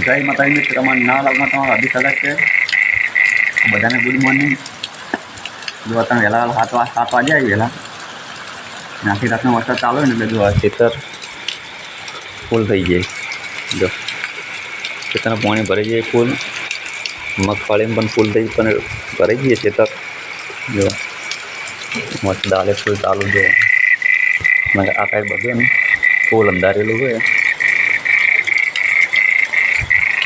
જય માતાજી મિત્ર, તમારા નવા લાગમાં તમારું હાર્દિક સ્વાગત છે. બધાને ગુડ મોર્નિંગ. જો તમે વહેલા 7 વાગે આવી વહેલા આખી રાતનો વરસાદ ચાલુ હોય ને એટલે જો ખેતર ફૂલ થઈ જાય. જો ખેતરનું પાણી ભરાઈ જાય ફૂલ, મગફળીમાં પણ ફૂલ થઈ પણ ભરાઈ જઈએ ખેતર. જો મસ્ત દાલે ફૂલ ચાલુ જો આ સાઈડ બધું ને ફૂલ અંધારેલું હોય.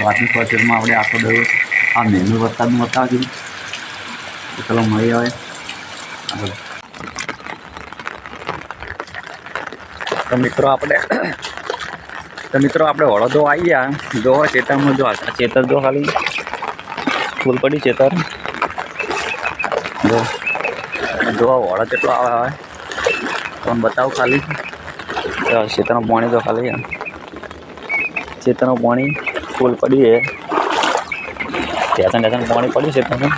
વાતની ફોર્ચ્યુનમાં આપણે આખો દરો આ મહેનુ વરસાદનું બતાવ્યું તો ચલો મળી આવે આગળ. તો મિત્રો આપણે વડોદો આવી ગયા. જો ખેતરમાં જો ખેતર જો ખાલી ફૂલ પડી ખેતર જો વડો કેટલો આવે તમને બતાવું ખાલી. ખેતરનું પાણી તો ખાલી ખેતરનું પાણી ફૂલ પડી છે. ટેશન પાણી પડ્યું છે તમે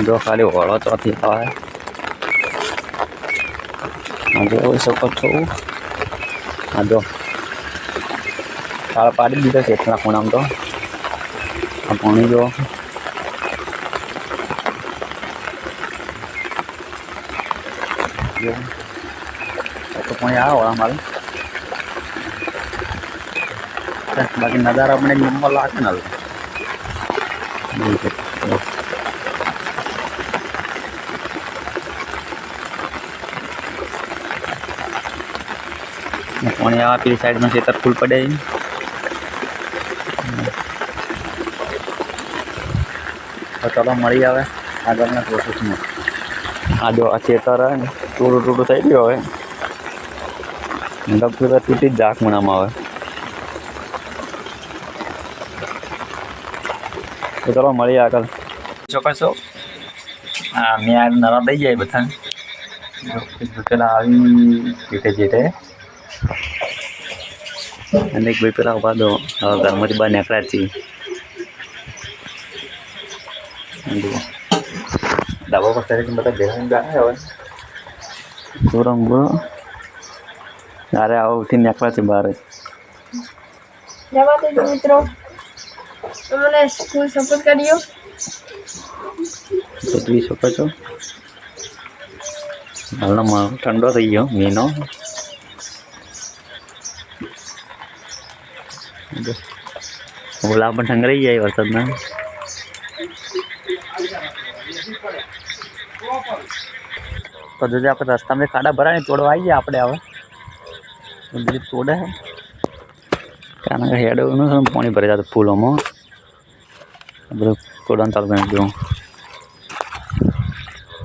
જો ખાલી વળો ચોથી આવે જોઈ શકો છો. જો કાળ પાડી દીધો છે એટલા ખૂણામાં તો આ પાણી જો પાણી આવે વળા મારે. બાકી નજારા આપણે નંબર લાગે ને પાણી આવા પેલી સાઈડમાં ખેતર ફૂલ પડે. તો ચલો મળી આવે આગળના પ્રોસેસમાં. આ જો આ ખેતર આવે ને ટૂટું થઈ ગયું હવે મતલબ તૂટી જ જાક મનામાં આવે. તો ચલો મળીએ આગળ. ચોક્કસો હા મેં આ નવા દઈ જાય બધા પેલા આવી જેટે અને એક ભાઈ પેલા ઉભા દો હવે ઘરમાંથી બહાર નીકળ્યા છીએ. ડાબા પર સાઈડ બધા ભેગા ગયા હોય પૂરો અરે આવો ઉઠીને નીકળ્યા છે બહાર. મિત્રો તમને સ્કૂલ સપોર્ટ કર્યો તો જોઈ શકો છો. હાલમાં ઠંડો થઈ ગયો મહિનો. ઓલા પણ ઠંગરાઈ જાય વરસાદના. તો જોજે આપણે રસ્તામાં ખાડા ભરાય તોડવા આવી ગયા આપણે. હવે બીજું તોડે કારણ કે હેડનું પાણી ભરી જતું ફૂલોમાં બધું તોડવાનું ચાલુ કરી દઉં.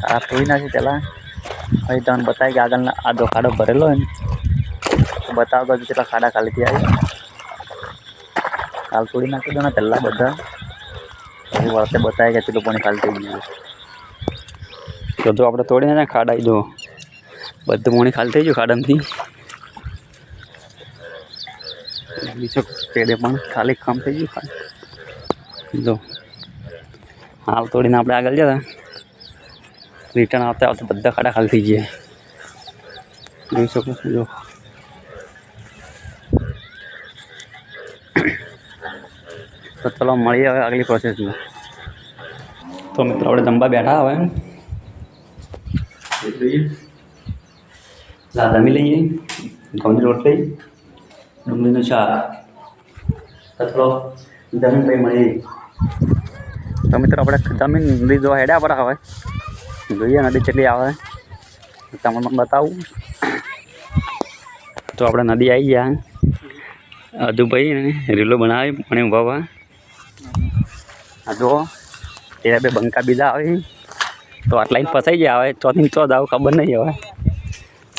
આ તોડી નાખી પહેલાં પછી તમને બતાવી કે આગળના આ જો ખાડો ભરેલો હોય ને તો બતાવતો હજુ કેટલા ખાડા ખાલીથી આવી હાલ તોડી નાખી દો ને પહેલાં બધા પછી વળતે બતાવે કે કેટલું પાણી ખાલી થઈ ગયું. તો જો આપણે તોડીને ને ખાડા જો બધું પાણી ખાલી થઈ ગયું ખાડામાંથી. બીજો પેડે પણ ખાલી કામ થઈ ગયું. જો હાલ તોડીને આપણે આગળ જતા રિટર્ન આવતા આવતા બધા ખાડા ખાલી થઈ ગયા જોઈ શકો છો. જો તો ચલો મળીએ હવે આગલી પ્રોસેસમાં. તો મિત્રો આપણે જમવા બેઠા હવે જમી લઈએ. ઘઉંની રોટલી ડુંગળીનું શાક તો ચલો જમીન પછી મળીએ. તો મિત્રો આપણે જમીન નદી જો હેડ્યા પર આવે જોઈએ નદી કેટલી આવે તમને બતાવું. તો આપણે નદી આવી ગયા હજુ ભાઈ રીલો બનાવી પાણી ઉભાવા. આ જો એ બે બંકા બીજા આવે તો આટલા ફસાઈ ગયા આવે ચોથી ચો આવું ખબર નહીં હવે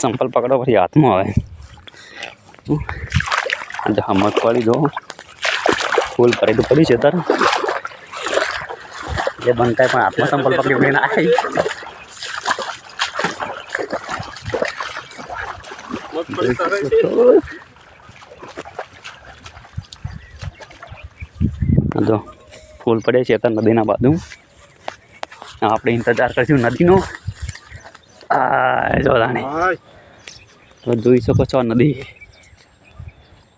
સંપલ પકડો પછી હાથમાં આવે. જો મગફળી જો ફૂલ ભરેલું પડ્યું છે તાર એ બંકાય પણ હાથમાં સંપલ પકડી પડીને આવી. જો ફૂલ પડે છે તો નદીના બાજુ. આપણે ઇંતજાર કરશું નદીનો. આ જો રાણી તો જોઈ શકો છો નદી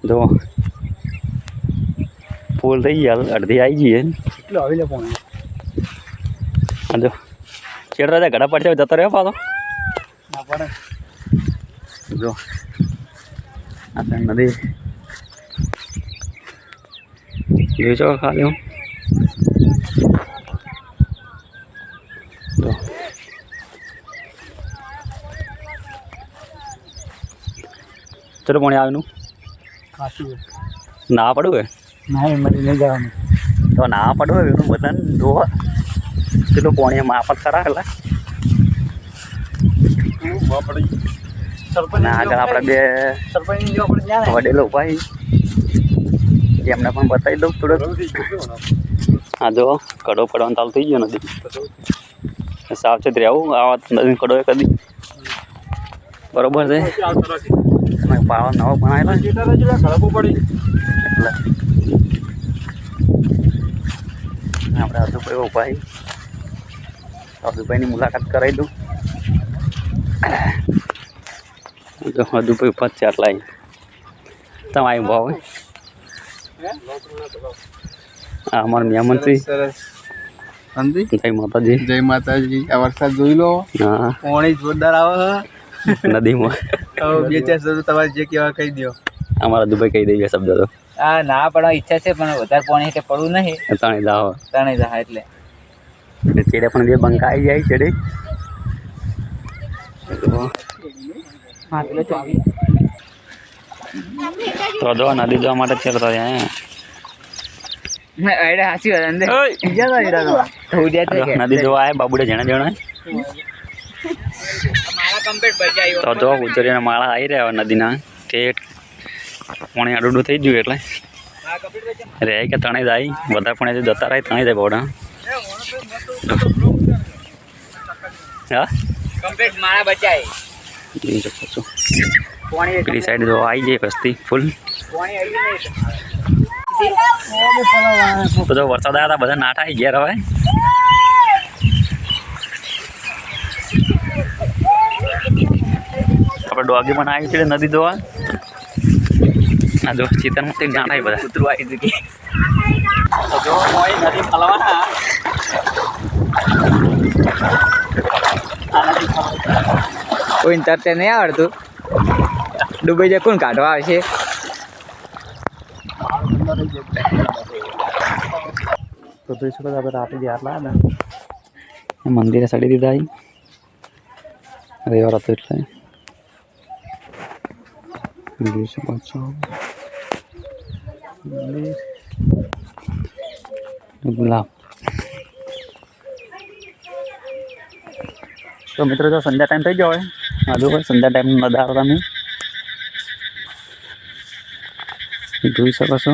જો ફૂલ થઈ ગયા અડધી આવી જઈએ કેટલું આવી લે પાણી હા જો ચેડ રાજા ઘડા પડશે જતો રહ્યો પાછો ના પડે જો આ સાઈડ નદી જોઈ છો ખાલી હું જો ચલો પાણી આવ્યું ખાસું ના પડવું હે ના એમાં નહીં જવાનું તો ના પડવું એનું બધાને જોવા પેલું પાણી માપત ખરા એટલે સરપંચ ના આગળ આપણે બે સરપંચ આપણે ત્યાં વડેલો ભાઈ એમને પણ બતાવી દઉં થોડોક હા જો કડો પડવાનું ચાલુ થઈ ગયો નથી સાવચેત રહેવું આવા નદી કડો કદી બરોબર છે પાળો નવો બનાવેલો ખરાબ પડી એટલે આપણે અધુભાઈ ઉભાઈ અધુભાઈની મુલાકાત કરાવી દઉં જો અધુભાઈ ઉપર છે આટલા તમે આવી ભાવ હા અમારા મહેમાનશ્રી સરસ જય માતાજી જય માતાજી આ વરસાદ જોઈ લો હા પાણી જોરદાર આવે નદીમાં બે ચાર શબ્દો તમારે જે કહેવા કહી દો અમારા દુબઈ કહી દઈએ શબ્દ તો આ ના પડવા ઈચ્છા છે પણ વધારે પાણી એટલે પડવું નહીં ત્રણે જાઓ તણે જા એટલે ચેડે પણ બે બંકા આવી જાય ચેડે હા પેલો તો આવી તો જો નદી જોવા માટે ચેડતો અરે હાસી વાત અંદર બીજા તો હીરા તો ઉડ્યા તો કે નદી જોવા આવે બાબુડે જણા જણા મારા કમ્પ્લીટ બચાવ્યો તો જો ઉજરીના માળા આવી રહ્યા નદીના ઠેઠ પાણી આડું થઈ ગયું એટલે મારા કમ્પ્લીટ બચાવ રે કે તણે જાય વધારે પણ જતા રહે તણે જાય બોડા હા કમ્પ્લીટ મારા બચાય જોઈ શકો છો પાણી પેલી સાઈડ જો આવી જાય વસ્તી ફૂલ પાણી આવી તો જો વરસાદ આવ્યા હતા બધા નાઠા આવી ગયા હવે આપણે ડોગી પણ આવી છે નદી જોવા આ જો ચિતરમાંથી નાઠા બધા કૂતરું આવી ચૂકી તો જો કોઈ નદી ફલવાના કોઈ તરતે નહીં આવડતું ડૂબી જાય કોણ કાઢવા આવશે તો જોઈ શકો આપણે રાતે જે આટલા ને મંદિરે સડી દીધા અહીં રવિવાર હતો એટલે જોઈ શકો છો ગુલાબ તો મિત્રો જો સંધ્યા ટાઈમ થઈ ગયો હોય હજુ હોય સંધ્યા ટાઈમ નજારો તમે જોઈ શકો છો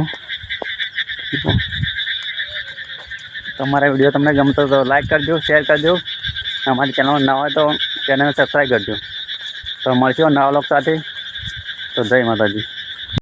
તમારા વિડીયો તમને ગમતો તો લાઈક કરજો શેર કરજો અમારી ચેનલમાં નવા હોય તો ચેનલને સબસ્ક્રાઈબ કરજો તો મળશું નવા લોક સાથે તો જય માતાજી